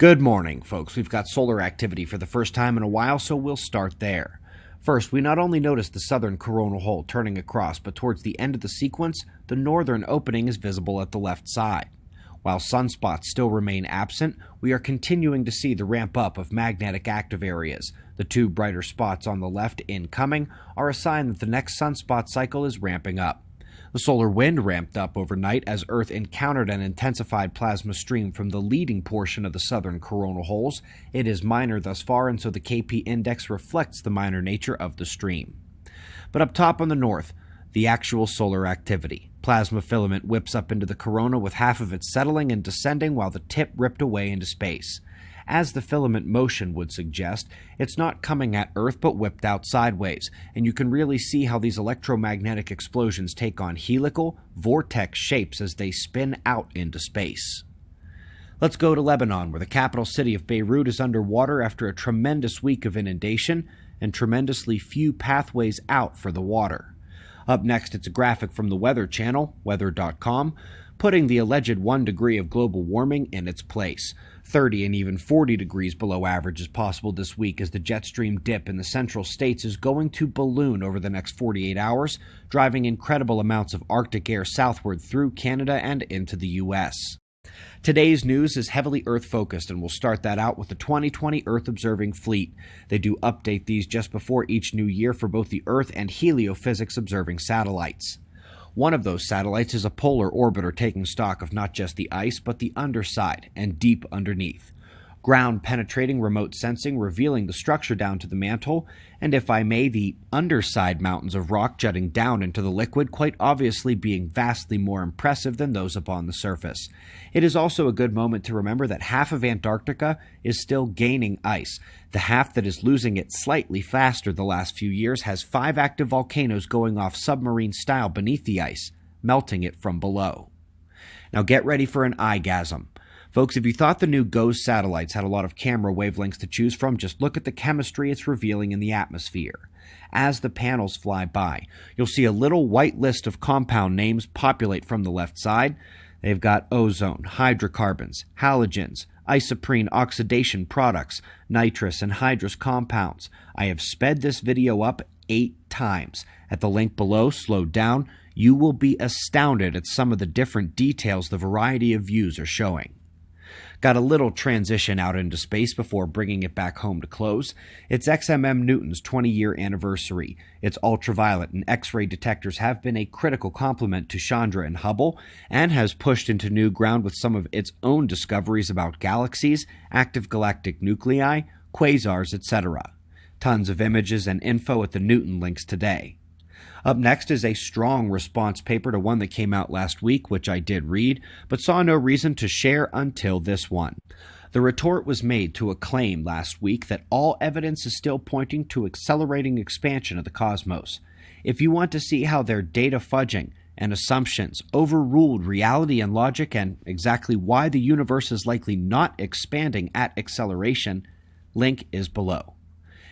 Good morning, folks. We've got solar activity for the first time in a while, so we'll start there. First, we not only noticed the southern coronal hole turning across, but towards the end of the sequence, the northern opening is visible at the left side. While sunspots still remain absent, we are continuing to see the ramp up of magnetic active areas. The two brighter spots on the left incoming are a sign that the next sunspot cycle is ramping up. The solar wind ramped up overnight as Earth encountered an intensified plasma stream from the leading portion of the southern coronal holes. It is minor thus far, and so the KP index reflects the minor nature of the stream. But up top on the north, the actual solar activity. Plasma filament whips up into the corona with half of it settling and descending while the tip ripped away into space. As the filament motion would suggest, it's not coming at Earth but whipped out sideways, and you can really see how these electromagnetic explosions take on helical, vortex shapes as they spin out into space. Let's go to Lebanon, where the capital city of Beirut is underwater after a tremendous week of inundation and tremendously few pathways out for the water. Up next, it's a graphic from the Weather Channel, weather.com, putting the alleged 1 degree of global warming in its place. 30 and even 40 degrees below average is possible this week as the jet stream dip in the central states is going to balloon over the next 48 hours, driving incredible amounts of Arctic air southward through Canada and into the U.S. Today's news is heavily Earth-focused, and we'll start that out with the 2020 Earth-observing fleet. They do update these just before each new year for both the Earth and heliophysics-observing satellites. One of those satellites is a polar orbiter taking stock of not just the ice, but the underside and deep underneath. Ground-penetrating remote sensing revealing the structure down to the mantle, and if I may, the underside mountains of rock jutting down into the liquid, quite obviously being vastly more impressive than those upon the surface. It is also a good moment to remember that half of Antarctica is still gaining ice. The half that is losing it slightly faster the last few years has 5 active volcanoes going off submarine style beneath the ice, melting it from below. Now get ready for an eye-gasm. Folks, if you thought the new GOES satellites had a lot of camera wavelengths to choose from, just look at the chemistry it's revealing in the atmosphere. As the panels fly by, you'll see a little white list of compound names populate from the left side. They've got ozone, hydrocarbons, halogens, isoprene oxidation products, nitrous and hydrous compounds. I have sped this video up 8 times. At the link below, slowed down, you will be astounded at some of the different details the variety of views are showing. Got a little transition out into space before bringing it back home to close. It's XMM Newton's 20-year anniversary. Its ultraviolet and X-ray detectors have been a critical complement to Chandra and Hubble, and has pushed into new ground with some of its own discoveries about galaxies, active galactic nuclei, quasars, etc. Tons of images and info at the Newton links today. Up next is a strong response paper to one that came out last week, which I did read, but saw no reason to share until this one. The retort was made to a claim last week that all evidence is still pointing to accelerating expansion of the cosmos. If you want to see how their data fudging and assumptions overruled reality and logic and exactly why the universe is likely not expanding at acceleration, link is below.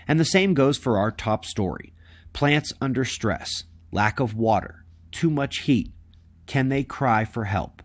And the same goes for our top story. Plants under stress, lack of water, too much heat. Can they cry for help?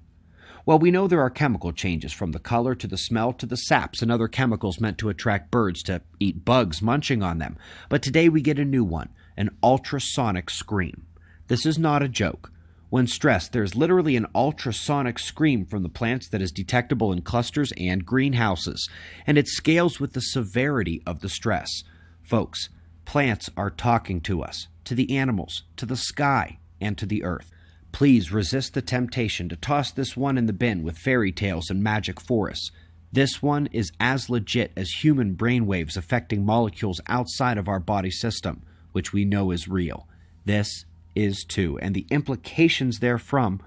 Well, we know there are chemical changes from the color to the smell to the saps and other chemicals meant to attract birds to eat bugs munching on them. But today we get a new one, an ultrasonic scream. This is not a joke. When stressed, there's literally an ultrasonic scream from the plants that is detectable in clusters and greenhouses, and it scales with the severity of the stress. Folks, plants are talking to us, to the animals, to the sky, and to the earth. Please resist the temptation to toss this one in the bin with fairy tales and magic forests. This one is as legit as human brainwaves affecting molecules outside of our body system, which we know is real. This is too, and the implications therefrom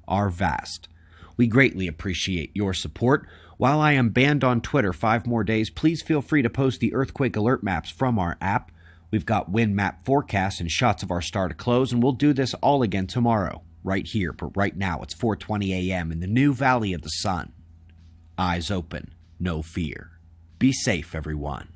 are vast. We greatly appreciate your support. While I am banned on Twitter 5 more days, please feel free to post the earthquake alert maps from our app. We've got wind map forecasts and shots of our star to close, and we'll do this all again tomorrow, right here. But right now, it's 4:20 a.m. in the new Valley of the Sun. Eyes open, no fear. Be safe, everyone.